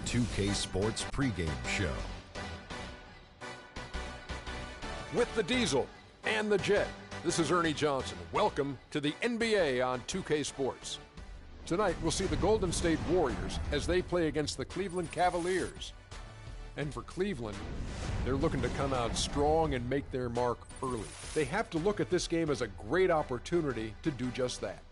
2K Sports pregame show. With the Diesel and the Jet, this is Ernie Johnson. Welcome to the NBA on 2K Sports. Tonight, we'll see the Golden State Warriors as they play against the Cleveland Cavaliers. And for Cleveland, they're looking to come out strong and make their mark early. They have to look at this game as a great opportunity to do just that.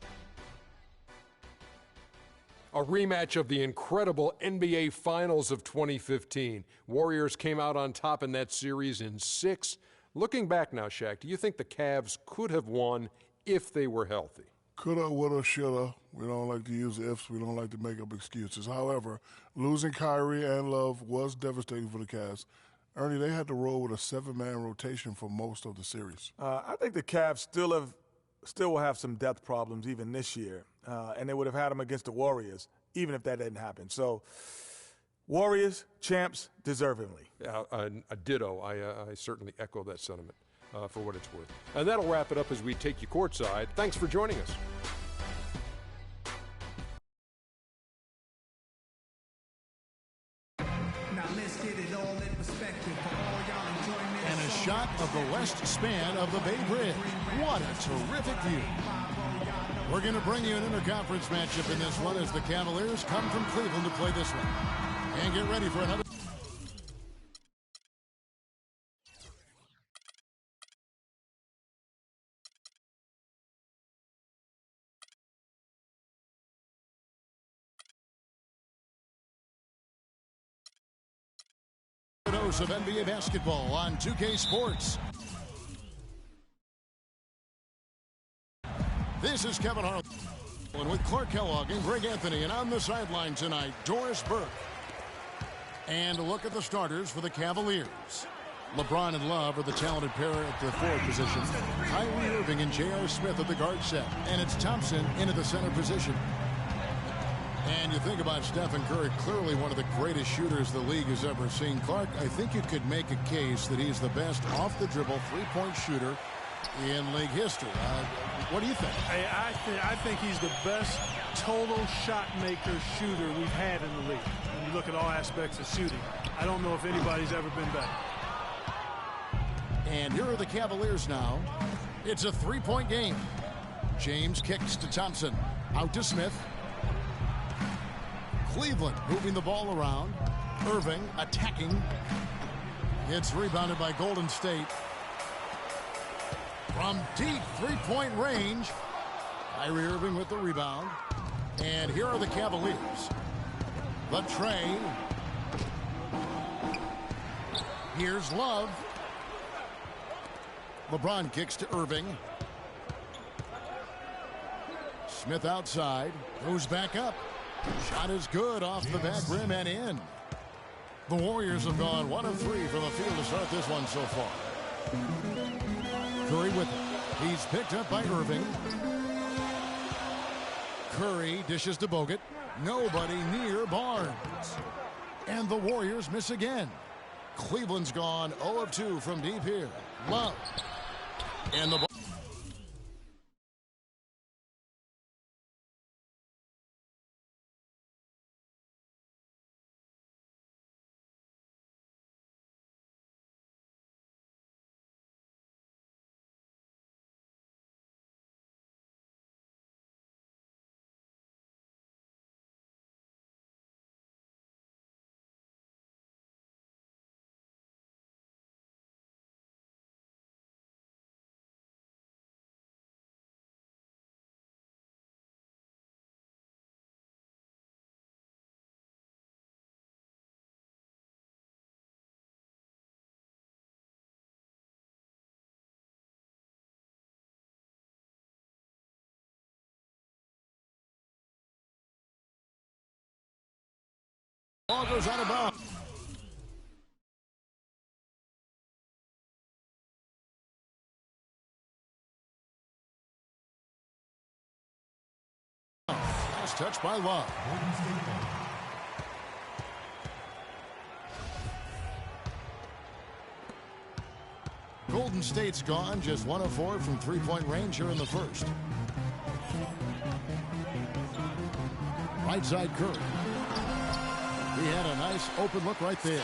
A rematch of the incredible NBA Finals of 2015. Warriors came out on top in that series in 6. Looking back now, Shaq, do you think the Cavs could have won if they were healthy? Coulda, woulda, shoulda. We don't like to use ifs. We don't like to make up excuses. However, losing Kyrie and Love was devastating for the Cavs. Ernie, they had to roll with a 7-man rotation for most of the series. I think the Cavs still will have some depth problems even this year, and they would have had them against the Warriors even if that didn't happen. So, Warriors, champs, deservingly. Yeah, a ditto. I certainly echo that sentiment for what it's worth. And that'll wrap it up as we take you courtside. Thanks for joining us. Now let's get it all in perspective for all y'all enjoying this. And a shot of the west span of the Bay Bridge. What a terrific view. We're going to bring you an interconference matchup in this one as the Cavaliers come from Cleveland to play this one. And get ready for another. Dose of NBA basketball on 2K Sports. This is Kevin Harlan with Clark Kellogg and Greg Anthony, and on the sideline tonight, Doris Burke. And a look at the starters for the Cavaliers. LeBron and Love are the talented pair at the forward position. Kyrie Irving and J.R. Smith at the guard set. And it's Thompson into the center position. And you think about Stephen Curry, clearly one of the greatest shooters the league has ever seen. Clark, I think you could make a case that he's the best off-the-dribble three-point shooter in league history. What do you think? I think he's the best total shot maker shooter we've had in the league. When you look at all aspects of shooting, I don't know if anybody's ever been better. And here are the Cavaliers now. It's a three-point game. James kicks to Thompson. Out to Smith. Cleveland moving the ball around. Irving attacking. It's rebounded by Golden State. From deep three-point range, Kyrie Irving with the rebound. And here are the Cavaliers. The tray. Here's Love. LeBron kicks to Irving. Smith outside. Goes back up. Shot is good off the back rim and in. The Warriors have gone 1 of 3 from the field to start this one so far. Curry with it. He's picked up by Irving. Curry dishes to Bogut. Nobody near Barnes. And the Warriors miss again. Cleveland's gone 0 of 2 from deep here. Love. And the ball. Ball goes out of bounds. Last touch by Love. Golden State's gone just 1 of 4 from three-point range here in the first. Right side Curry. He had a nice open look right there.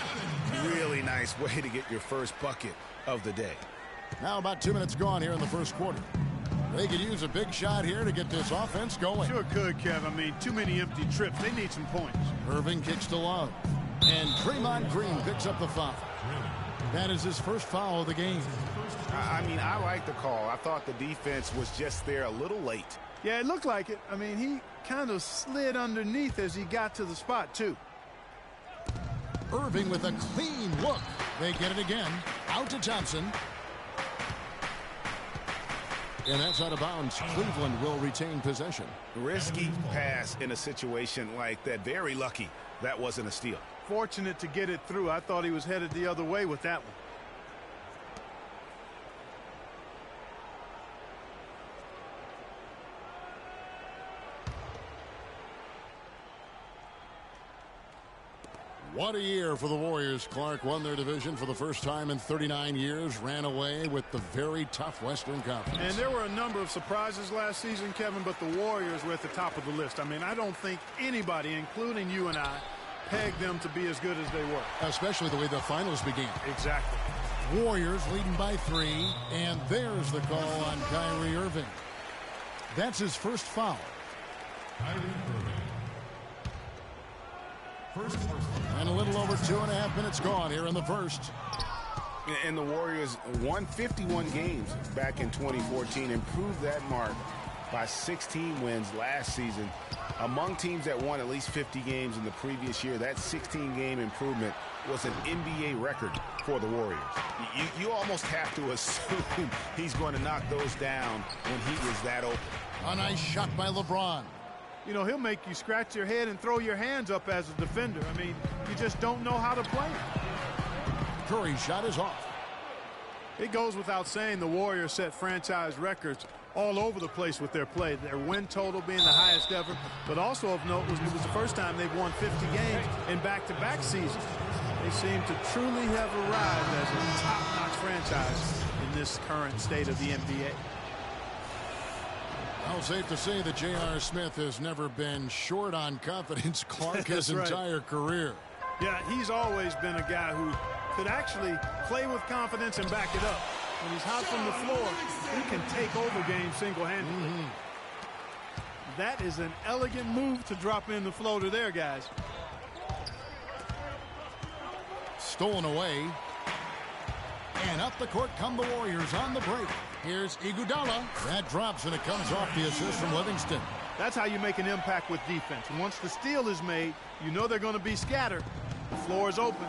Really nice way to get your first bucket of the day. Now about 2 minutes gone here in the first quarter. They could use a big shot here to get this offense going. Sure could, Kev. I mean, too many empty trips. They need some points. Irving kicks to Love. And Draymond Green picks up the foul. That is his first foul of the game. I mean, I like the call. I thought the defense was just there a little late. Yeah, it looked like it. I mean, he kind of slid underneath as he got to the spot, too. Irving with a clean look. They get it again. Out to Thompson. And that's out of bounds. Cleveland will retain possession. Risky pass in a situation like that. Very lucky that wasn't a steal. Fortunate to get it through. I thought he was headed the other way with that one. What a year for the Warriors. Clark won their division for the first time in 39 years, ran away with the very tough Western Conference. And there were a number of surprises last season, Kevin, but the Warriors were at the top of the list. I mean, I don't think anybody, including you and I, pegged them to be as good as they were. Especially the way the finals began. Exactly. Warriors leading by 3, and there's the call on Kyrie Irving. That's his first foul. Kyrie Irving. First. And a little over 2.5 minutes gone here in the first. And the Warriors won 51 games back in 2014, improved that mark by 16 wins last season. Among teams that won at least 50 games in the previous year, that 16-game improvement was an NBA record for the Warriors. You almost have to assume he's going to knock those down when he is that open. A nice shot by LeBron. You know, he'll make you scratch your head and throw your hands up as a defender. I mean, you just don't know how to play. Curry's shot is off. It goes without saying the Warriors set franchise records all over the place with their play. Their win total being the highest ever, but also of note was it was the first time they've won 50 games in back-to-back seasons. They seem to truly have arrived as a top-notch franchise in this current state of the NBA. Well, safe to say that J.R. Smith has never been short on confidence, Clark, his entire career. Yeah, he's always been a guy who could actually play with confidence and back it up. When he's hot from the floor, he can take over games single-handedly. That is an elegant move to drop in the floater there, guys. Stolen away. And up the court come the Warriors on the break. Here's Iguodala. That drops, and it comes off the assist from Livingston. That's how you make an impact with defense. And once the steal is made, you know they're going to be scattered. The floor is open.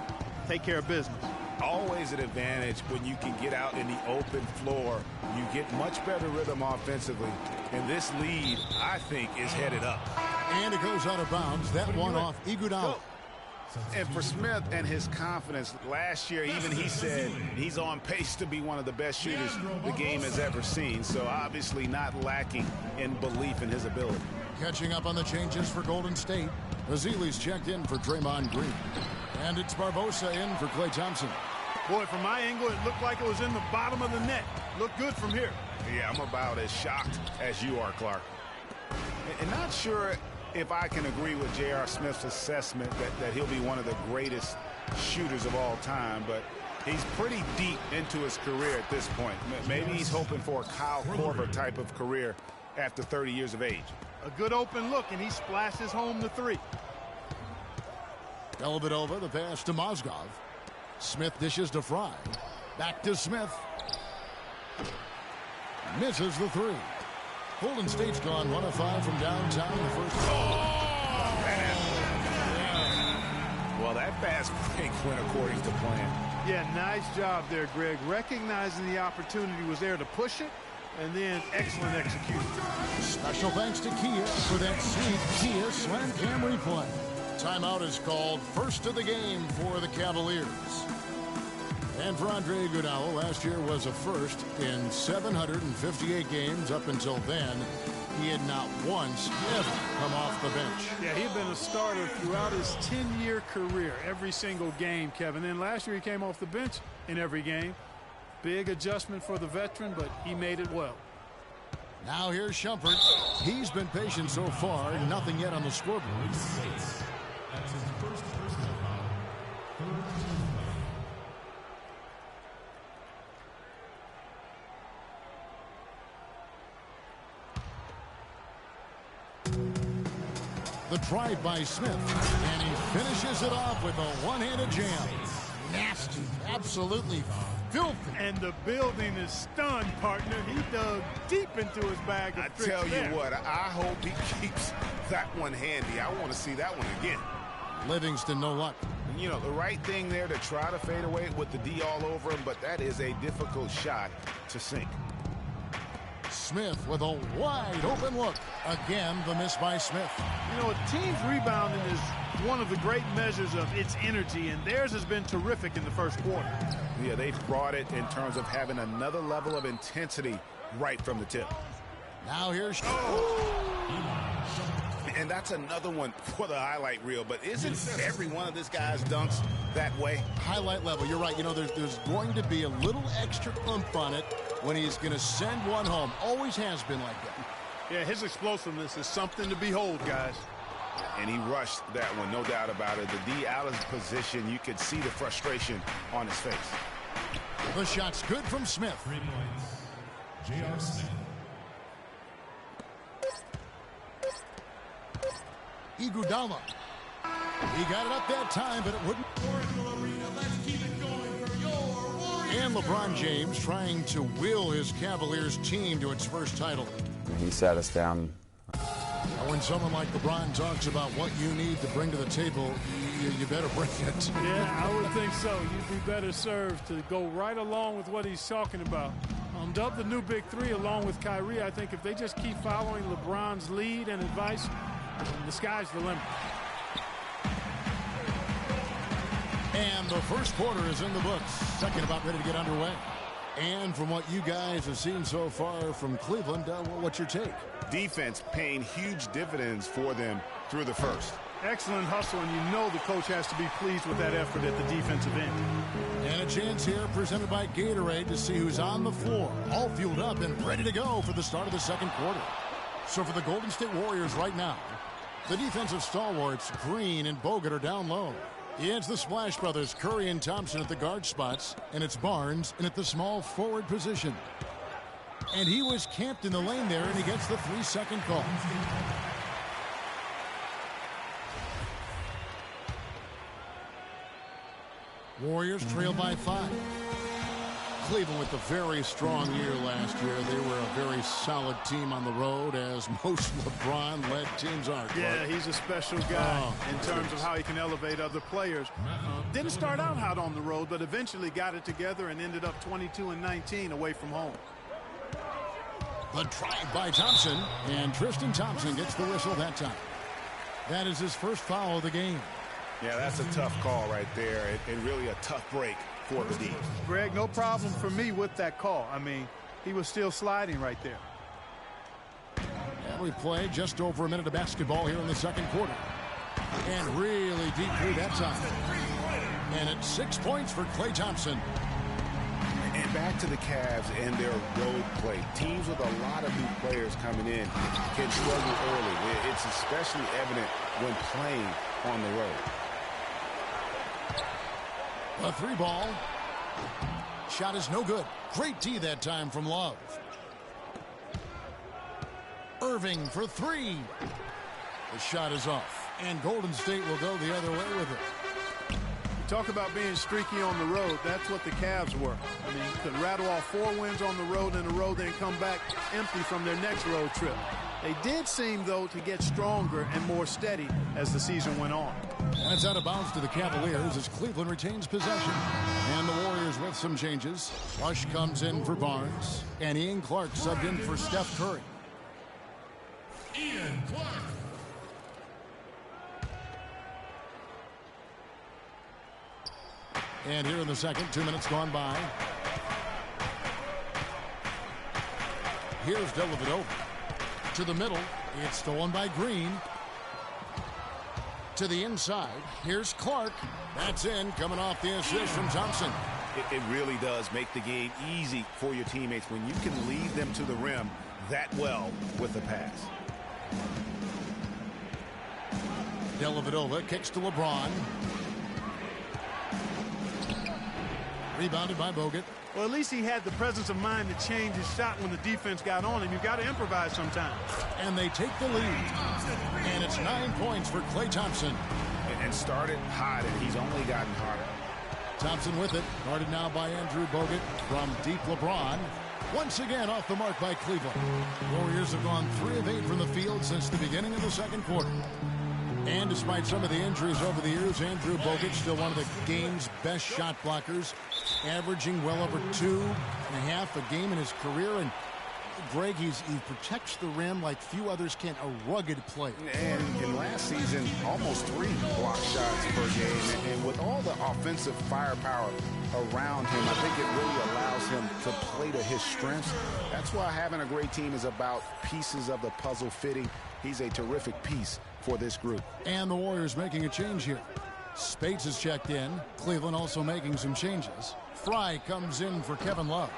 Take care of business. Always an advantage when you can get out in the open floor. You get much better rhythm offensively. And this lead, I think, is headed up. And it goes out of bounds. That one off Iguodala. And for Smith and his confidence, last year even he said he's on pace to be one of the best shooters the game has ever seen. So obviously not lacking in belief in his ability. Catching up on the changes for Golden State. Azili's checked in for Draymond Green. And it's Barbosa in for Klay Thompson. Boy, from my angle, it looked like it was in the bottom of the net. Looked good from here. Yeah, I'm about as shocked as you are, Clark. And not sure if I can agree with J.R. Smith's assessment that he'll be one of the greatest shooters of all time, but he's pretty deep into his career at this point. Maybe he's hoping for a Kyle Korver type of career after 30 years of age. A good open look, and he splashes home the three. Dellavedova, the pass to Mozgov. Smith dishes to Fry. Back to Smith. Misses the three. Golden State's gone 1 of 5 from downtown in the first. Well, that fast break went according to plan. Yeah, nice job there, Greg. Recognizing the opportunity was there to push it, and then excellent execution. Special thanks to Kia for that sweet Kia Slam Cam replay. Timeout is called. First of the game for the Cavaliers. And for Andre Iguodala, last year was a first in 758 games. Up until then, he had not once ever come off the bench. Yeah, he'd been a starter throughout his 10-year career, every single game, Kevin. And last year he came off the bench in every game. Big adjustment for the veteran, but he made it well. Now here's Shumpert. He's been patient so far, nothing yet on the scoreboard. That's his first personal foul. Third team foul. The drive by Smith, and he finishes it off with a one-handed jam. Nasty, absolutely filthy. And the building is stunned, partner. He dug deep into his bag of I tricks tell you there. what, I hope he keeps that one handy. I want to see that one again. Livingston, no luck. You know, the right thing there to try to fade away with the D all over him, but that is a difficult shot to sink. Smith with a wide open look. Again, the miss by Smith. You know, a team's rebounding is one of the great measures of its energy, and theirs has been terrific in the first quarter. Yeah, they've brought it in terms of having another level of intensity right from the tip. Now here's... And that's another one for the highlight reel, but isn't every one of this guy's dunks that way? Highlight level, you're right. You know, there's going to be a little extra oomph on it when he's going to send one home. Always has been like that. Yeah, his explosiveness is something to behold, guys. And he rushed that one, no doubt about it. The D out of position, you could see the frustration on his face. The shot's good from Smith. 3 points. J.R. Smith. Iguodala. He got it up that time, but it wouldn't. And LeBron James trying to will his Cavaliers team to its first title. He sat us down. When someone like LeBron talks about what you need to bring to the table, you better bring it. Yeah, I would think so. You'd be better served to go right along with what he's talking about. Dub the new big three along with Kyrie. I think if they just keep following LeBron's lead and advice, the sky's the limit. And the first quarter is in the books. Second about ready to get underway. And from what you guys have seen so far from Cleveland, what's your take? Defense paying huge dividends for them through the first. Excellent hustle, and you know the coach has to be pleased with that effort at the defensive end. And a chance here presented by Gatorade to see who's on the floor, all fueled up and ready to go for the start of the second quarter. So for the Golden State Warriors right now, the defensive stalwarts, Green and Bogut, are down low. It's the Splash Brothers, Curry and Thompson at the guard spots, and it's Barnes in at the small forward position. And he was camped in the lane there, and he gets the 3-second call. Warriors trail by 5. Cleveland with a very strong year last year. They were a very solid team on the road, as most LeBron-led teams are. Yeah, he's a special guy in terms of how he can elevate other players. Didn't start out hot on the road, but eventually got it together and ended up 22-19 away from home. The drive by Thompson, and Tristan Thompson gets the whistle that time. That is his first foul of the game. Yeah, that's a tough call right there, and really a tough break for the D. Greg, no problem for me with that call. I mean, he was still sliding right there. And we played just over a minute of basketball here in the second quarter. And really deep through that time. And it's 6 points for Klay Thompson. And back to the Cavs and their road play. Teams with a lot of new players coming in can struggle early. It's especially evident when playing on the road. A 3-ball. Shot is no good. Great D that time from Love. Irving for 3. The shot is off. And Golden State will go the other way with it. Talk about being streaky on the road. That's what the Cavs were. I mean, could rattle off 4 wins on the road in a row, then come back empty from their next road trip. They did seem, though, to get stronger and more steady as the season went on. And it's out of bounds to the Cavaliers as Cleveland retains possession. And the Warriors with some changes. Rush comes in for Barnes. And Ian Clark subbed in for Steph Curry. Ian Clark. And here in the second, 2 minutes gone by. Here's Dellavedova. To the middle. It's stolen by Green. To the inside. Here's Clark. That's in, coming off the assist from Thompson. It really does make the game easy for your teammates when you can lead them to the rim that well with the pass. Dellavedova kicks to LeBron. Rebounded by Bogut. Well, at least he had the presence of mind to change his shot when the defense got on him. You've got to improvise sometimes. And they take the lead. And it's 9 points for Klay Thompson. And started hot, and he's only gotten harder. Thompson with it. Guarded now by Andrew Bogut from deep LeBron. Once again off the mark by Cleveland. Warriors have gone 3 of 8 from the field since the beginning of the second quarter. And despite some of the injuries over the years, Andrew Bogut still one of the game's best shot blockers, averaging well over 2.5 a game in his career. And Greg, he protects the rim like few others can, a rugged player. And in last season, almost 3 block shots per game. And with all the offensive firepower around him, I think it really allows him to play to his strengths. That's why having a great team is about pieces of the puzzle fitting. He's a terrific piece for this group. And the Warriors making a change here. Spates is checked in. Cleveland also making some changes. Fry comes in for Kevin Love.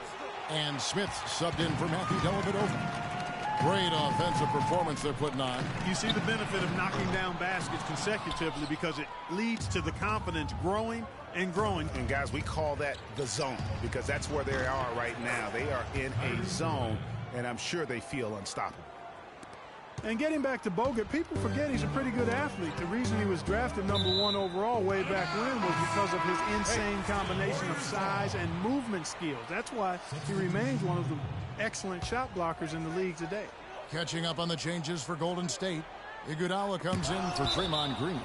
And Smith subbed in for Matthew Dellavedova. Great offensive performance they're putting on. You see the benefit of knocking down baskets consecutively because it leads to the confidence growing and growing. And guys, we call that the zone because that's where they are right now. They are in a zone, and I'm sure they feel unstoppable. And getting back to Bogut, people forget he's a pretty good athlete. The reason he was drafted #1 overall way back when was because of his insane combination of size and movement skills. That's why he remains one of the excellent shot blockers in the league today. Catching up on the changes for Golden State. Iguodala comes in for Draymond Green.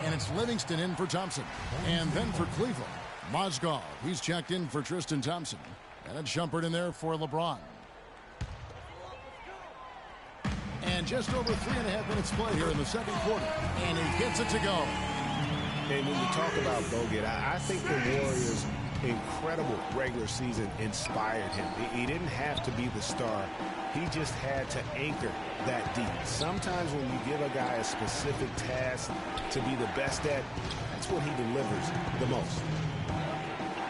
And it's Livingston in for Thompson. And then for Cleveland, Mozgov. He's checked in for Tristan Thompson. And it's Shumpert in there for LeBron. And just over 3.5 minutes play here in the second quarter. And he gets it to go. And when you talk about Bogut, I think the Warriors' incredible regular season inspired him. He didn't have to be the star. He just had to anchor that deep. Sometimes when you give a guy a specific task to be the best at, that's when he delivers the most.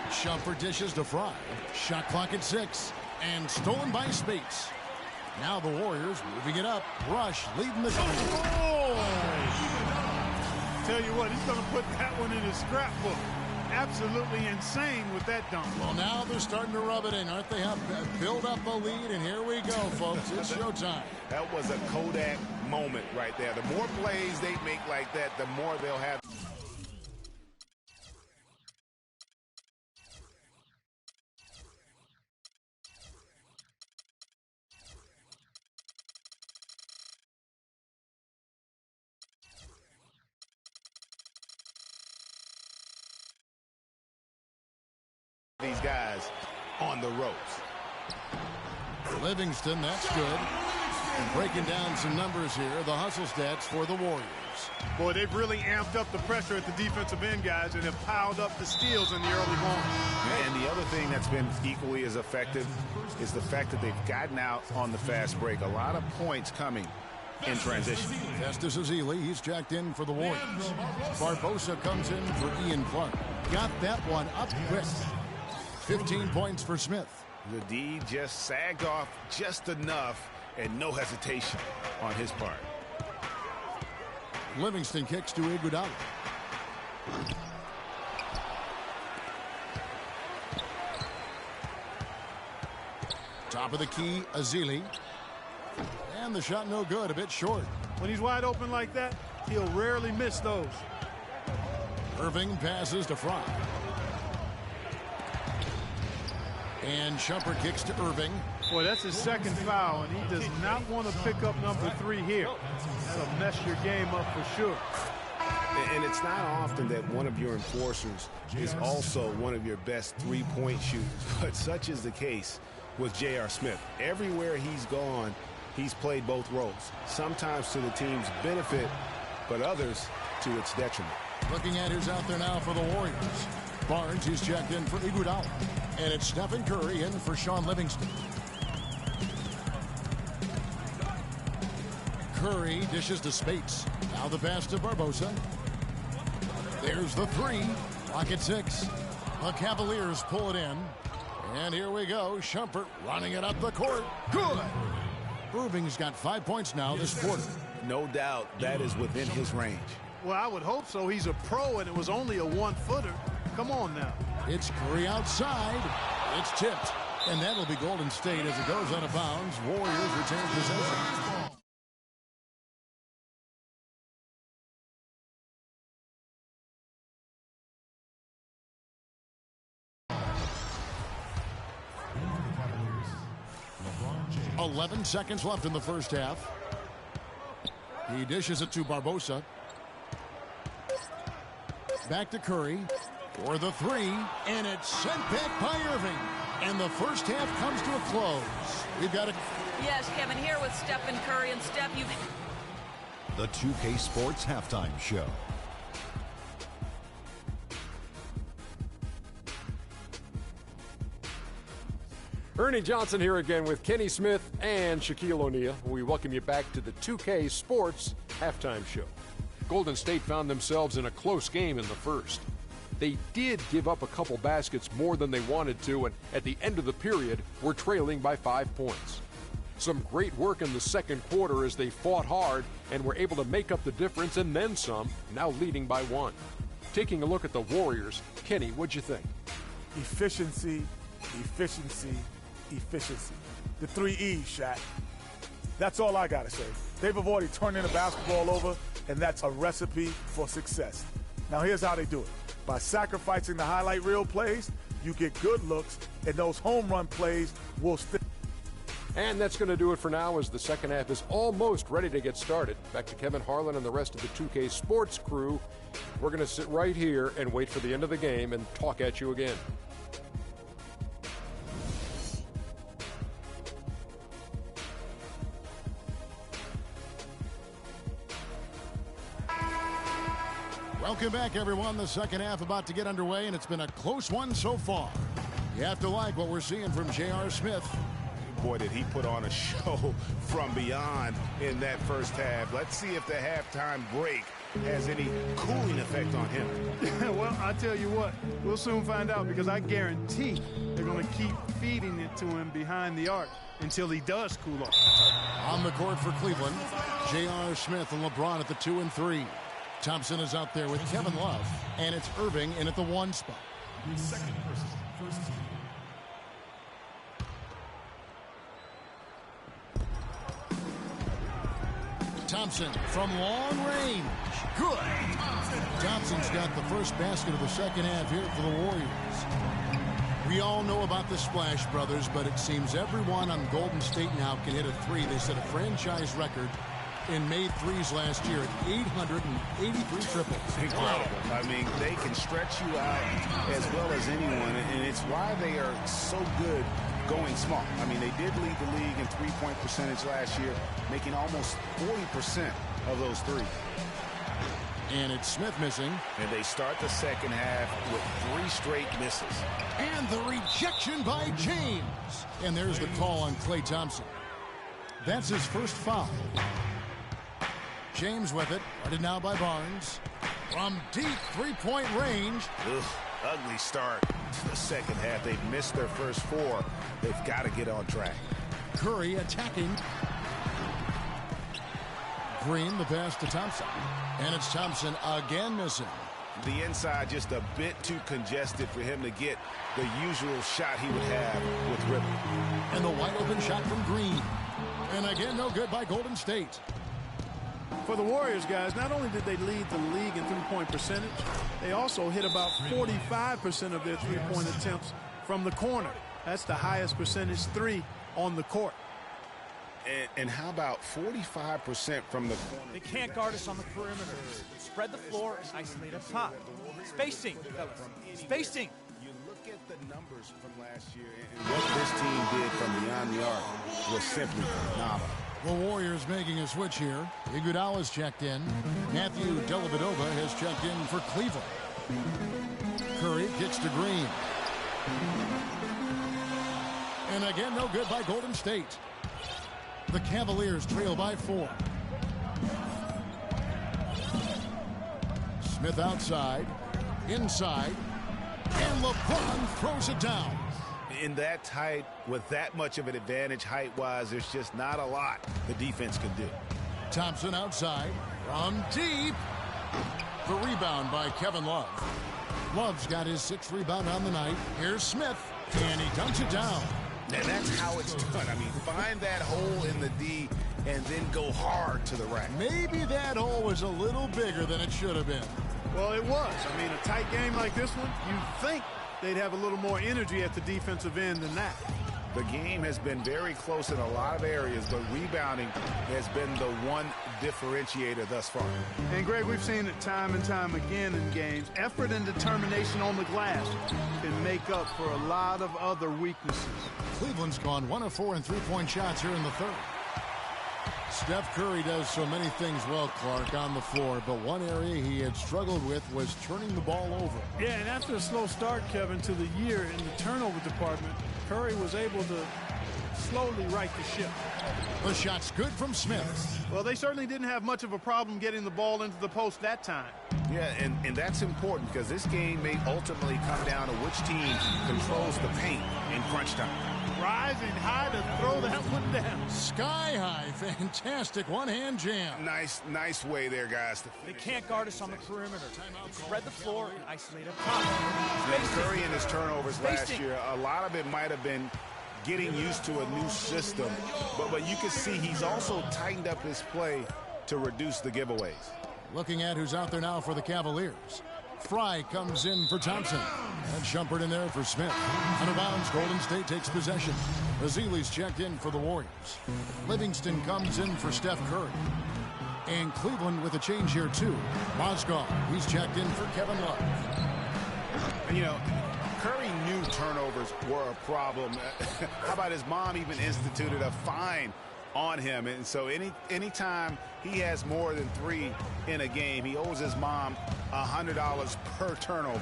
Shumpert dishes to Fry. Shot clock at 6. And stolen by Spates. Now the Warriors moving it up. Rush leading the... Oh! Tell you what, he's going to put that one in his scrapbook. Absolutely insane with that dunk. Well, now they're starting to rub it in, aren't they? Have build up a lead, and here we go, folks. It's showtime. That was a Kodak moment right there. The more plays they make like that, the more they'll have. These guys on the ropes. Livingston, that's good. And breaking down some numbers here, the hustle stats for the Warriors. Boy, they've really amped up the pressure at the defensive end, guys, and have piled up the steals in the early going. And the other thing that's been equally as effective is the fact that they've gotten out on the fast break. A lot of points coming in transition. Festus Ezeli, he's jacked in for the Warriors. Barbosa comes in for Ian Clark. Got that one up quick. 15 points for Smith. The D just sagged off just enough and no hesitation on his part. Livingston kicks to Iguodala. Top of the key, Ezeli. And the shot no good, a bit short. When he's wide open like that, he'll rarely miss those. Irving passes to Fry. And Shumpert kicks to Irving. Boy, that's his second foul, and he does not want to pick up #3 here. That'll mess your game up for sure. And it's not often that one of your enforcers is also one of your best three-point shooters, but such is the case with J.R. Smith. Everywhere he's gone, he's played both roles, sometimes to the team's benefit, but others to its detriment. Looking at who's out there now for the Warriors. Barnes, he's checked in for Iguodala. And it's Stephen Curry in for Sean Livingston. Curry dishes to Spates. Now the pass to Barbosa. There's the 3. Clock at 6. The Cavaliers pull it in. And here we go. Shumpert running it up the court. Good. Irving's got 5 points now this quarter. No doubt that is within his range. Well, I would hope so. He's a pro, and it was only a one-footer. Come on now. It's Curry outside. It's tipped. And that'll be Golden State as it goes out of bounds. Warriors retain possession. Cavaliers, LeBron James. 11 seconds left in the first half. He dishes it to Barbosa. Back to Curry for the three, and it's sent back by Irving. And the first half comes to a close. We've got a... Yes, Kevin, here with Stephen Curry. And Steph, you've... The 2K Sports Halftime Show. Ernie Johnson here again with Kenny Smith and Shaquille O'Neal. We welcome you back to the 2K Sports Halftime Show. Golden State found themselves in a close game in the first. They did give up a couple baskets more than they wanted to, and at the end of the period, were trailing by 5 points. Some great work in the second quarter as they fought hard and were able to make up the difference and then some, now leading by 1. Taking a look at the Warriors, Kenny, what'd you think? Efficiency, efficiency, efficiency. The 3 E's, Shaq. That's all I got to say. They've avoided turning the basketball over, and that's a recipe for success. Now, here's how they do it. By sacrificing the highlight reel plays, you get good looks, and those home run plays will stick. And that's going to do it for now as the second half is almost ready to get started. Back to Kevin Harlan and the rest of the 2K Sports crew. We're going to sit right here and wait for the end of the game and talk at you again. Welcome back, everyone. The second half about to get underway, and it's been a close one so far. You have to like what we're seeing from J.R. Smith. Boy, did he put on a show from beyond in that first half. Let's see if the halftime break has any cooling effect on him. Well, I tell you what, we'll soon find out, because I guarantee they're going to keep feeding it to him behind the arc until he does cool off. On the court for Cleveland, J.R. Smith and LeBron at the 2 and 3. Thompson is out there with Kevin Love, and it's Irving in at the 1 spot. The second versus first team. Thompson from long range. Good. Thompson's got the first basket of the second half here for the Warriors. We all know about the Splash Brothers, but it seems everyone on Golden State now can hit a 3. They set a franchise record and made 3s last year at 883 triples. Incredible. I mean, they can stretch you out as well as anyone, and it's why they are so good going small. I mean, they did lead the league in three-point percentage last year, making almost 40% of those 3s. And it's Smith missing. And they start the second half with 3 straight misses. And the rejection by James. And there's the call on Klay Thompson. That's his first foul. James with it, guarded now by Barnes. From deep three-point range. Ugh, ugly start to the second half. They've missed their first 4. They've got to get on track. Curry attacking. Green, the pass to Thompson. And it's Thompson again missing. The inside just a bit too congested for him to get the usual shot he would have with rhythm. And the wide open shot from Green. And again, no good by Golden State. For the Warriors, guys, not only did they lead the league in three-point percentage, they also hit about 45% of their three-point attempts from the corner. That's the highest percentage 3 on the court. And how about 45% from the corner? They can't guard us on the perimeter. Spread the floor and isolate up top. Spacing, fellas. Spacing. You look at the numbers from last year, and what this team did from beyond the arc was simply phenomenal. The Warriors making a switch here. Iguodala's checked in. Matthew Dellavedova has checked in for Cleveland. Curry kicks to Green. And again, no good by Golden State. The Cavaliers trail by 4. Smith outside, inside, and LeBron throws it down. In that tight, with that much of an advantage height-wise, there's just not a lot the defense can do. Thompson outside, from deep, The rebound by Kevin Love. Love's got his 6th rebound on the night. Here's Smith, and he dunks it down. And that's how it's done. I mean, find that hole in the D and then go hard to the rack. Maybe that hole was a little bigger than it should have been. Well, it was. I mean, a tight game like this one, you'd think they'd have a little more energy at the defensive end than that. The game has been very close in a lot of areas, but rebounding has been the one differentiator thus far. And, Greg, we've seen it time and time again in games. Effort and determination on the glass can make up for a lot of other weaknesses. Cleveland's gone 1 of 4 in three-point shots here in the third. Steph Curry does so many things well, Clark, on the floor, but one area he had struggled with was turning the ball over. Yeah, and after a slow start, Kevin, to the year in the turnover department, Curry was able to slowly right the ship. The shot's good from Smith. Well, they certainly didn't have much of a problem getting the ball into the post that time. Yeah, and that's important because this game may ultimately come down to which team controls the paint in crunch time. Rising high to throw that one down. Sky high, fantastic one-hand jam. Nice way there, guys. They can't guard us on the perimeter. Spread the floor and isolate up top. And Curry and his turnovers last year, a lot of it might have been getting used to a new system, but you can see he's also tightened up his play to reduce the giveaways. Looking at who's out there now for the Cavaliers. Fry comes in for Thompson. And Shumpert in there for Smith. Out of bounds, Golden State takes possession. Ezeli's checked in for the Warriors. Livingston comes in for Steph Curry. And Cleveland with a change here, too. Mozgov, he's checked in for Kevin Love. And, you know, Curry knew turnovers were a problem. How about his mom even instituted a fine on him? And so anytime he has more than 3 in a game, he owes his mom $100 per turnover.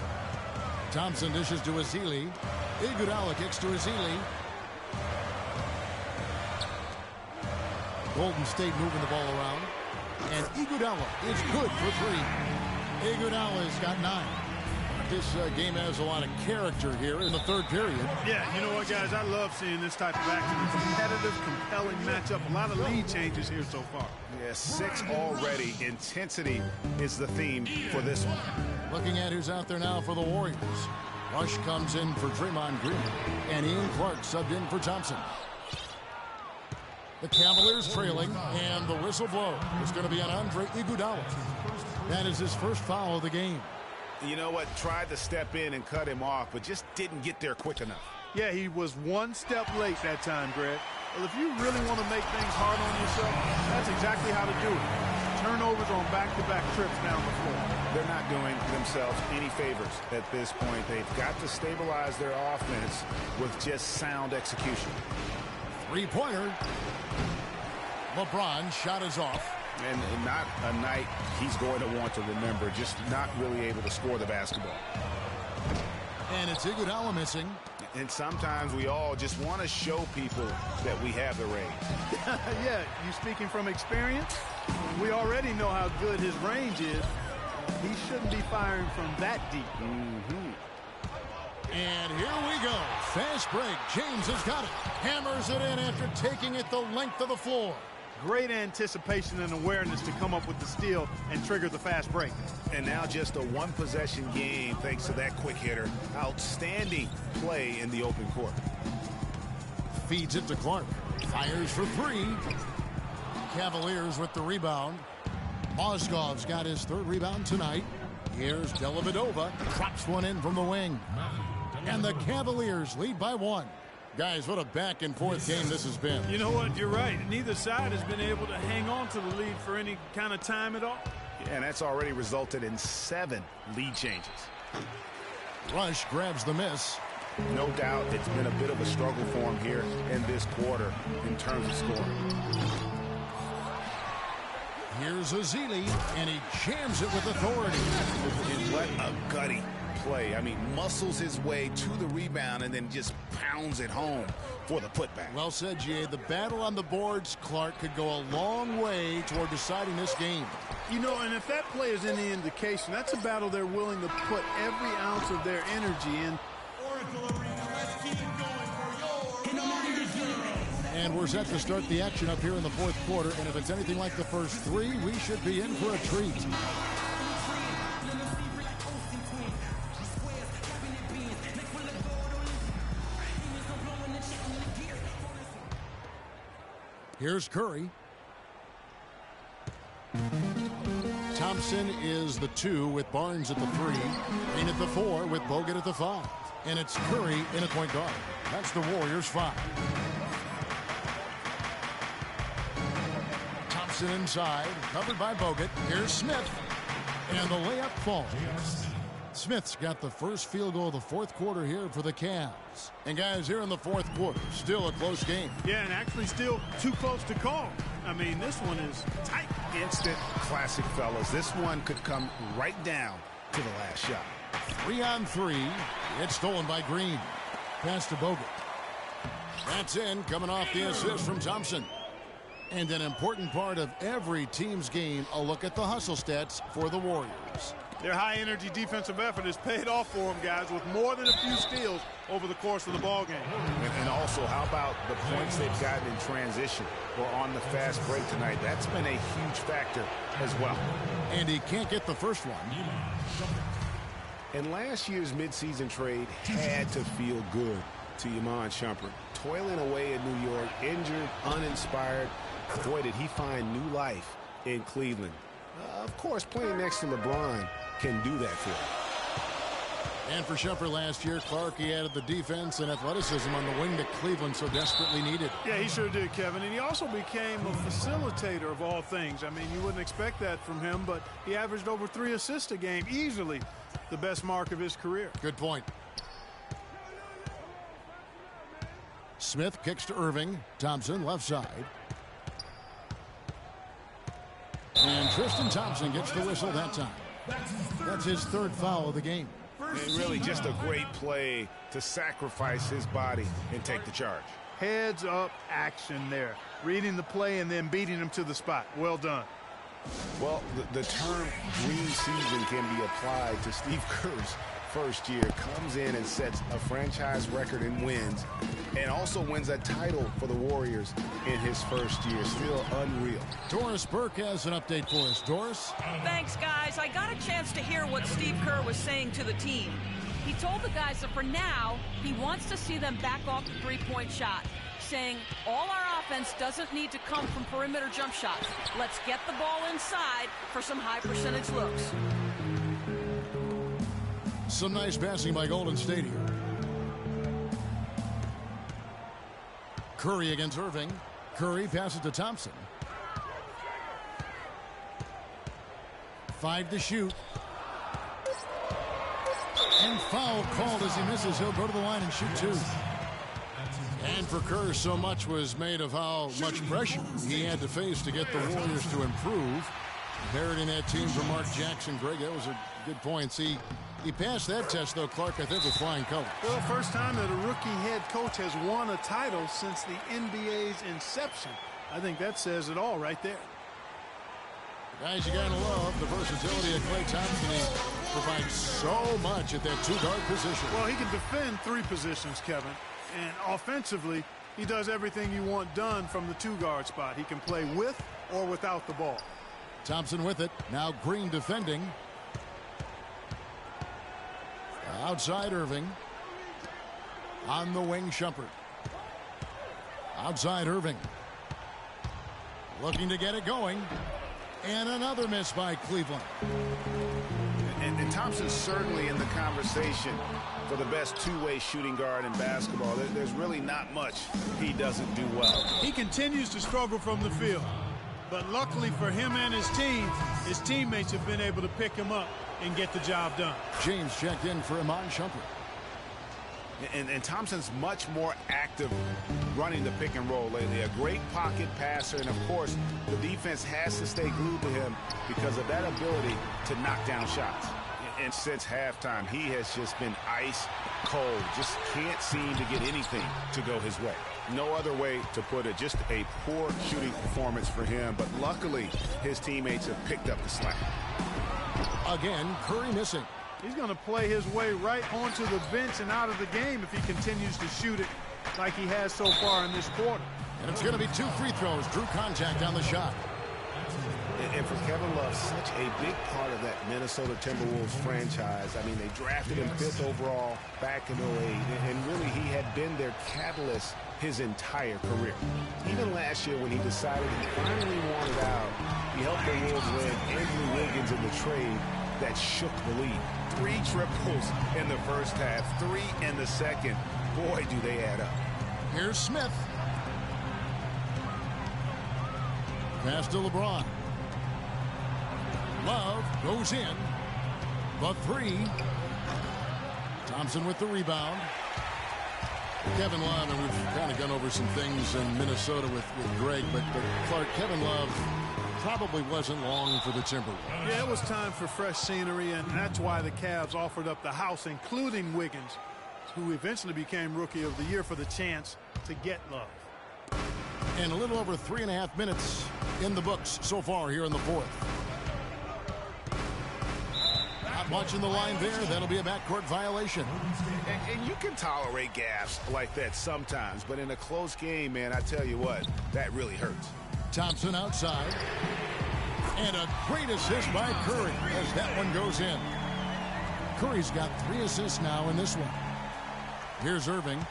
Thompson dishes to Ezeli. Iguodala kicks to Ezeli. Golden State moving the ball around. And Iguodala is good for 3. Iguodala's got 9. This game has a lot of character here in the third period. Yeah, you know what, guys? I love seeing this type of action. A competitive, compelling matchup. A lot of lead changes here so far. Yeah, 6 already. Intensity is the theme for this one. Looking at who's out there now for the Warriors. Rush comes in for Draymond Green. And Ian Clark subbed in for Thompson. The Cavaliers trailing, and the whistle blow is going to be on Andre Iguodala. That is his first foul of the game. You know what? Tried to step in and cut him off, but just didn't get there quick enough. Yeah, he was 1 step late that time, Greg. Well, if you really want to make things hard on yourself, that's exactly how to do it. Turnovers on back-to-back trips down the floor. They're not doing themselves any favors at this point. They've got to stabilize their offense with just sound execution. Three-pointer. LeBron shot is off. And not a night he's going to want to remember, just not really able to score the basketball. And it's Iguodala missing. And sometimes we all just want to show people that we have the range. Yeah, you speaking from experience? We already know how good his range is. He shouldn't be firing from that deep. And here we go. Fast break. James has got it. Hammers it in after taking it the length of the floor. Great anticipation and awareness to come up with the steal and trigger the fast break. And now just a one-possession game thanks to that quick hitter. Outstanding play in the open court. Feeds it to Clark. Fires for 3. Cavaliers with the rebound. Mozgov's got his 3rd rebound tonight. Here's Dellavedova. Drops one in from the wing. And the Cavaliers lead by 1. Guys, what a back-and-forth game this has been. You know what? You're right. Neither side has been able to hang on to the lead for any kind of time at all. Yeah, and that's already resulted in 7 lead changes. Rush grabs the miss. No doubt it's been a bit of a struggle for him here in this quarter in terms of scoring. Here's Ezeli, and he jams it with authority. And what a gutty play. I mean, muscles his way to the rebound and then just pounds it home for the putback. Well said, G.A. The battle on the boards, Clark, could go a long way toward deciding this game. You know, and if that play is any indication, that's a battle they're willing to put every ounce of their energy in. And we're set to start the action up here in the 4th quarter. And if it's anything like the first 3, we should be in for a treat. Here's Curry. Thompson is the 2 with Barnes at the 3. Green at the 4 with Bogut at the 5. And it's Curry in at point guard. That's the Warriors 5. Thompson inside, covered by Bogut. Here's Smith. And the layup falls. Smith's got the first field goal of the fourth quarter here for the Cavs. And guys, here in the fourth quarter, still a close game. Yeah, and actually still too close to call. I mean, this one is tight. Instant classic, fellas. This one could come right down to the last shot. 3 on 3. It's stolen by Green. Pass to Bogut. That's in, coming off the assist from Thompson. And an important part of every team's game, a look at the hustle stats for the Warriors. Their high-energy defensive effort has paid off for them, guys, with more than a few steals over the course of the ballgame. And also, how about the points they've gotten in transition or on the fast break tonight? That's been a huge factor as well. And he can't get the first one. And last year's midseason trade had to feel good to Iman Shumpert. Toiling away in New York, injured, uninspired. Boy, did he find new life in Cleveland. Of course, playing next to LeBron can do that for him. And for Shumpert last year, Clark, he added the defense and athleticism on the wing that Cleveland so desperately needed. Yeah, he sure did, Kevin. And he also became a facilitator of all things. I mean, you wouldn't expect that from him, but he averaged over 3 assists a game, easily the best mark of his career. Good point. Smith kicks to Irving. Thompson left side. And Tristan Thompson gets the whistle that time. That's his 3rd foul of the game. And really just a great play to sacrifice his body and take the charge. Heads up action there. Reading the play and then beating him to the spot. Well done. Well, the term dream season can be applied to Steve Kerr's first year. Comes in and sets a franchise record in wins and also wins a title for the Warriors in his first year. Still unreal. Doris Burke has an update for us. Doris? Thanks, guys. I got a chance to hear what Steve Kerr was saying to the team. He told the guys that for now, he wants to see them back off the three-point shot, saying all our offense doesn't need to come from perimeter jump shots. Let's get the ball inside for some high-percentage looks. Some nice passing by Golden State here. Curry against Irving. Curry passes to Thompson. 5 to shoot. And foul called as he misses. He'll go to the line and shoot 2. And for Kerr, so much was made of how much pressure he had to face to get the Warriors to improve. Inheriting that team from Mark Jackson. Greg, that was a good point. See, he passed that test, though, Clark, I think, with flying colors. Well, first time that a rookie head coach has won a title since the NBA's inception. I think that says it all right there. Guys, you gotta love the versatility of Klay Thompson. He provides so much at that 2-guard position. Well, he can defend 3 positions, Kevin. And offensively, he does everything you want done from the 2-guard spot. He can play with or without the ball. Thompson with it. Now Green defending. Outside Irving. On the wing, Shumpert. Outside Irving. Looking to get it going. And another miss by Cleveland. And Thompson's certainly in the conversation for the best 2-way shooting guard in basketball. There's really not much he doesn't do well. He continues to struggle from the field. But luckily for him and his teammates have been able to pick him up and get the job done. James checked in for Iman Shumpert. And Thompson's much more active running the pick and roll lately. A great pocket passer, and of course, the defense has to stay glued to him because of that ability to knock down shots. And since halftime, he has just been ice cold. Just can't seem to get anything to go his way. No other way to put it. Just a poor shooting performance for him. But luckily, his teammates have picked up the slack. Again, Curry missing. He's going to play his way right onto the bench and out of the game if he continues to shoot it like he has so far in this quarter. And it's going to be 2 free throws. Drew contact on the shot. And for Kevin Love, such a big part of that Minnesota Timberwolves franchise. I mean, they drafted him 5th overall back in 2008. And really, he had been their catalyst his entire career. Even last year when he decided he finally wanted out, he helped the Wolves land Andrew Wiggins in the trade that shook the league. 3 triples in the first half, 3 in the second. Boy, do they add up. Here's Smith. Pass to LeBron. Love goes in. The 3. Thompson with the rebound. Kevin Love, and we've kind of gone over some things in Minnesota with Greg, but Clark, Kevin Love probably wasn't long for the Timberwolves. Yeah, it was time for fresh scenery, and that's why the Cavs offered up the house, including Wiggins, who eventually became Rookie of the Year, for the chance to get Love. And a little over 3.5 minutes in the books so far here in the fourth. Not watching the line there. That'll be a backcourt violation. And you can tolerate gaffes like that sometimes, but in a close game, man, I tell you what, that really hurts. Thompson outside. And a great assist by Curry as that one goes in. Curry's got 3 assists now in this one. Here's Irving.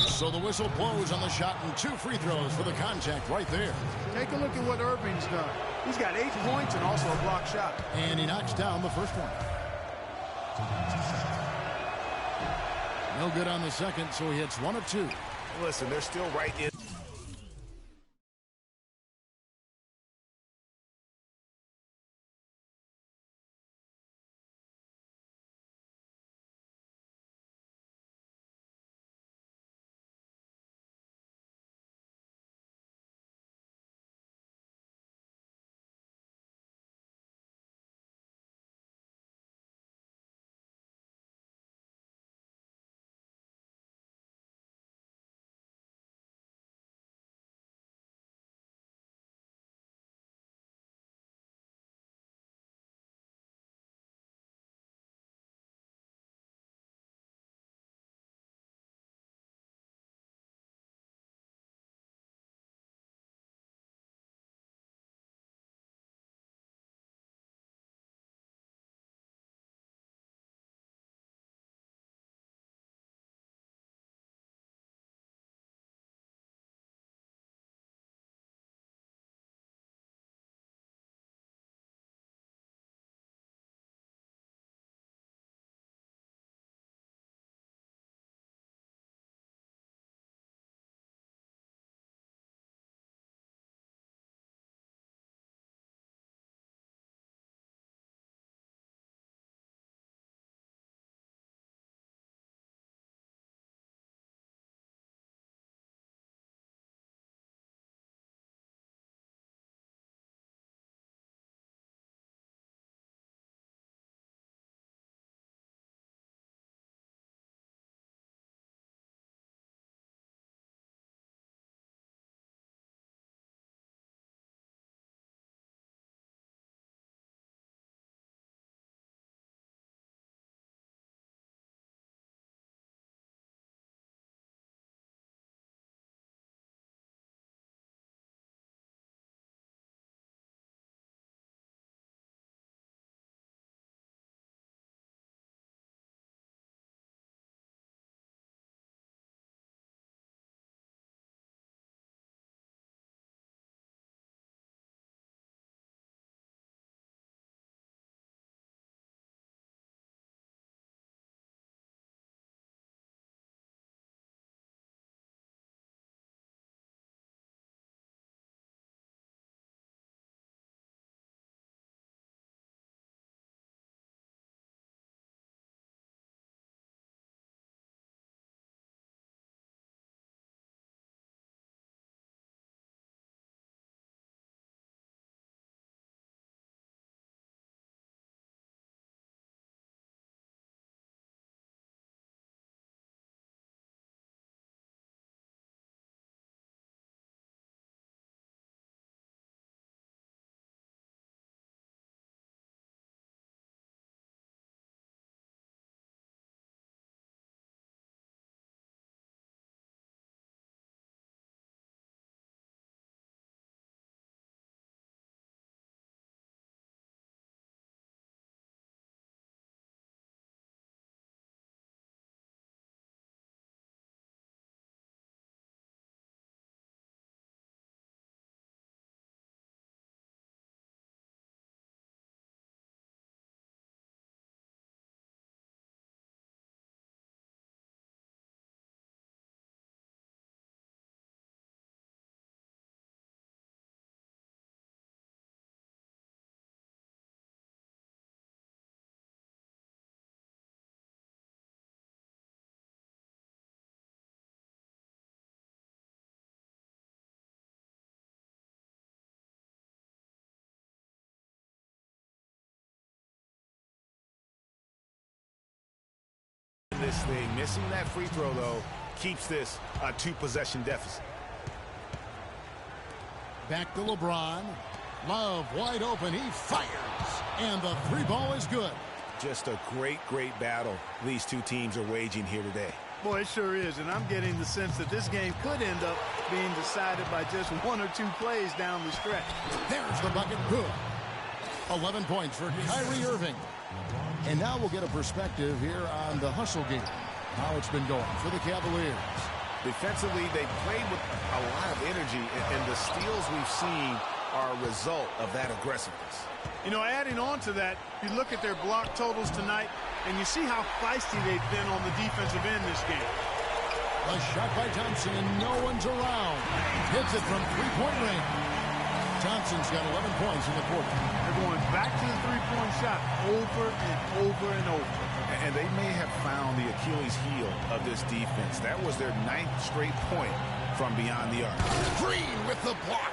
So the whistle blows on the shot and 2 free throws for the contact right there. Take a look at what Irving's done. He's got 8 points and also a block shot. And he knocks down the first one. No good on the second, so he hits 1 of 2. Listen, they're still right in. in this thing. Missing that free throw, though, keeps this a 2-possession deficit. Back to LeBron. Love wide open. He fires. And the 3-ball is good. Just a great, great battle these two teams are waging here today. Boy, it sure is, and I'm getting the sense that this game could end up being decided by just 1 or 2 plays down the stretch. There's the bucket. Good. 11 points for Kyrie Irving. And now we'll get a perspective here on the hustle game, how it's been going for the Cavaliers. Defensively, they played with a lot of energy, and the steals we've seen are a result of that aggressiveness. You know, adding on to that, you look at their block totals tonight, and you see how feisty they've been on the defensive end this game. A shot by Thompson, and no one's around. Hits it from three-point range. Thompson's got 11 points in the quarter. They're going back to the three-point shot over and over and over. And they may have found the Achilles heel of this defense. That was their 9th straight point from beyond the arc. Green with the block.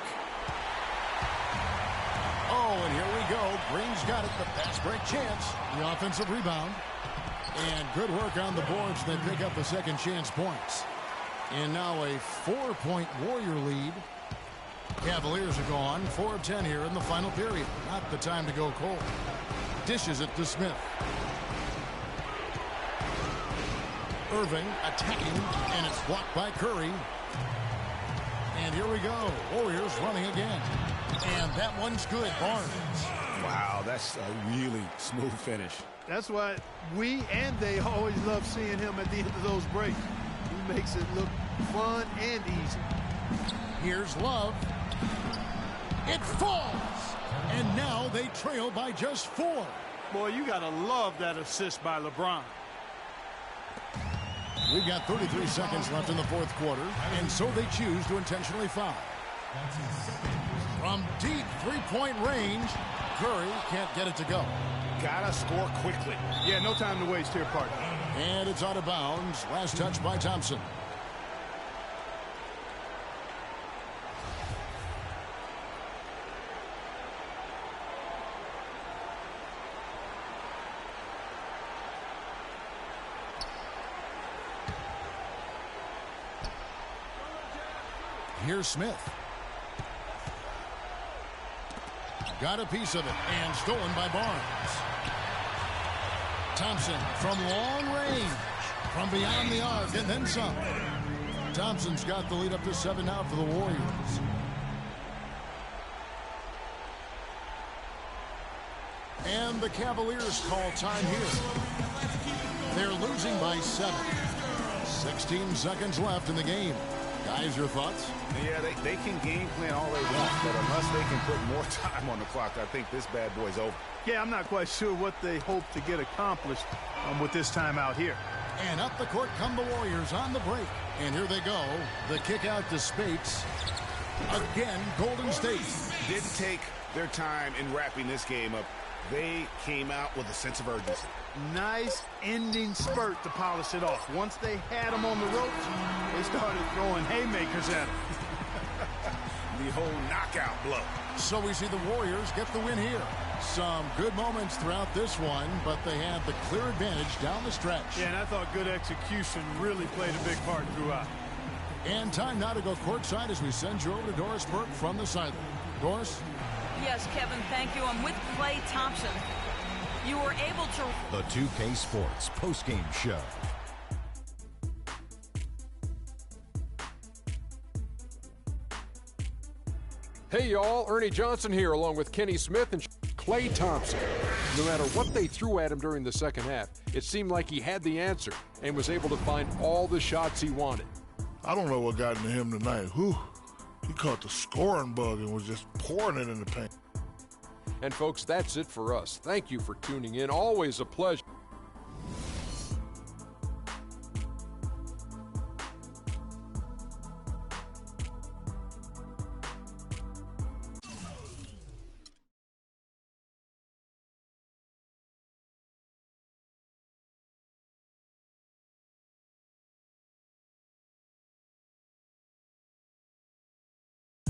Oh, and here we go. Green's got it. The fast break chance. The offensive rebound. And good work on the boards. They pick up the second chance points. And now a 4-point Warrior lead. Cavaliers are gone. 4 of 10 here in the final period. Not the time to go cold. Dishes it to Smith. Irving attacking, and it's blocked by Curry. And here we go. Warriors running again. And that one's good. Barnes. Wow, that's a really smooth finish. That's why we and they always love seeing him at the end of those breaks. He makes it look fun and easy. Here's Love. It falls. And now they trail by just 4. Boy, you got to love that assist by LeBron. We've got 33 seconds left in the fourth quarter, and so they choose to intentionally foul. From deep three-point range, Curry can't get it to go. Gotta score quickly. Yeah, no time to waste here, partner. And it's out of bounds. Last touch by Thompson. Here's Smith. Got a piece of it and stolen by Barnes. Thompson from long range, from beyond the arc, and then some. Thompson's got the lead up to 7 now for the Warriors. And the Cavaliers call time here. They're losing by 7. 16 seconds left in the game. Guys, your thoughts? Yeah, they can game plan all they want, but unless they can put more time on the clock, I think this bad boy's over. Yeah, I'm not quite sure what they hope to get accomplished with this time out here. And up the court come the Warriors on the break. And here they go. The kick out to Spates. Again, Golden State. Didn't take their time in wrapping this game up. They came out with a sense of urgency. Nice ending spurt to polish it off. Once they had them on the ropes, they started throwing haymakers at them. The whole knockout blow. So we see the Warriors get the win here. Some good moments throughout this one, but they had the clear advantage down the stretch. Yeah, and I thought good execution really played a big part throughout. And time now to go courtside as we send you over to Doris Burke from the sideline. Doris? Yes, Kevin, thank you. I'm with Klay Thompson. You were able to... The 2K Sports postgame show. Hey, y'all. Ernie Johnson here, along with Kenny Smith and Klay Thompson. No matter what they threw at him during the second half, it seemed like he had the answer and was able to find all the shots he wanted. I don't know what got into him tonight. Whew. He caught the scoring bug and was just pouring it in the paint. And folks, that's it for us. Thank you for tuning in. Always a pleasure.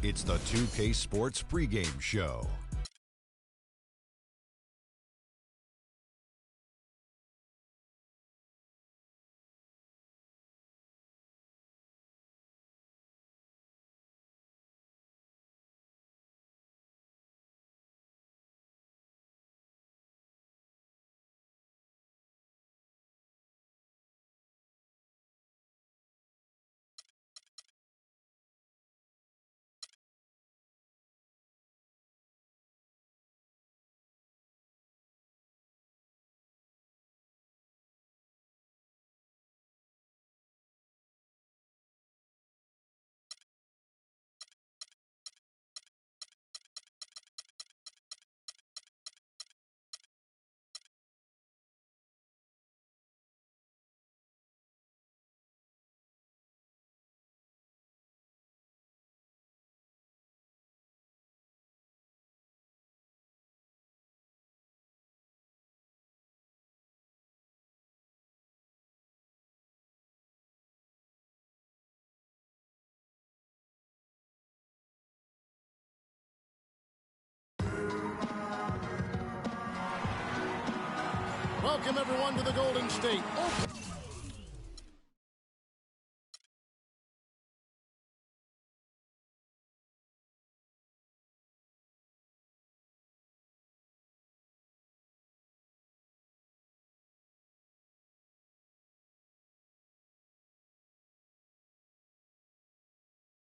It's the 2K Sports pregame show. welcome everyone to the Golden State Open.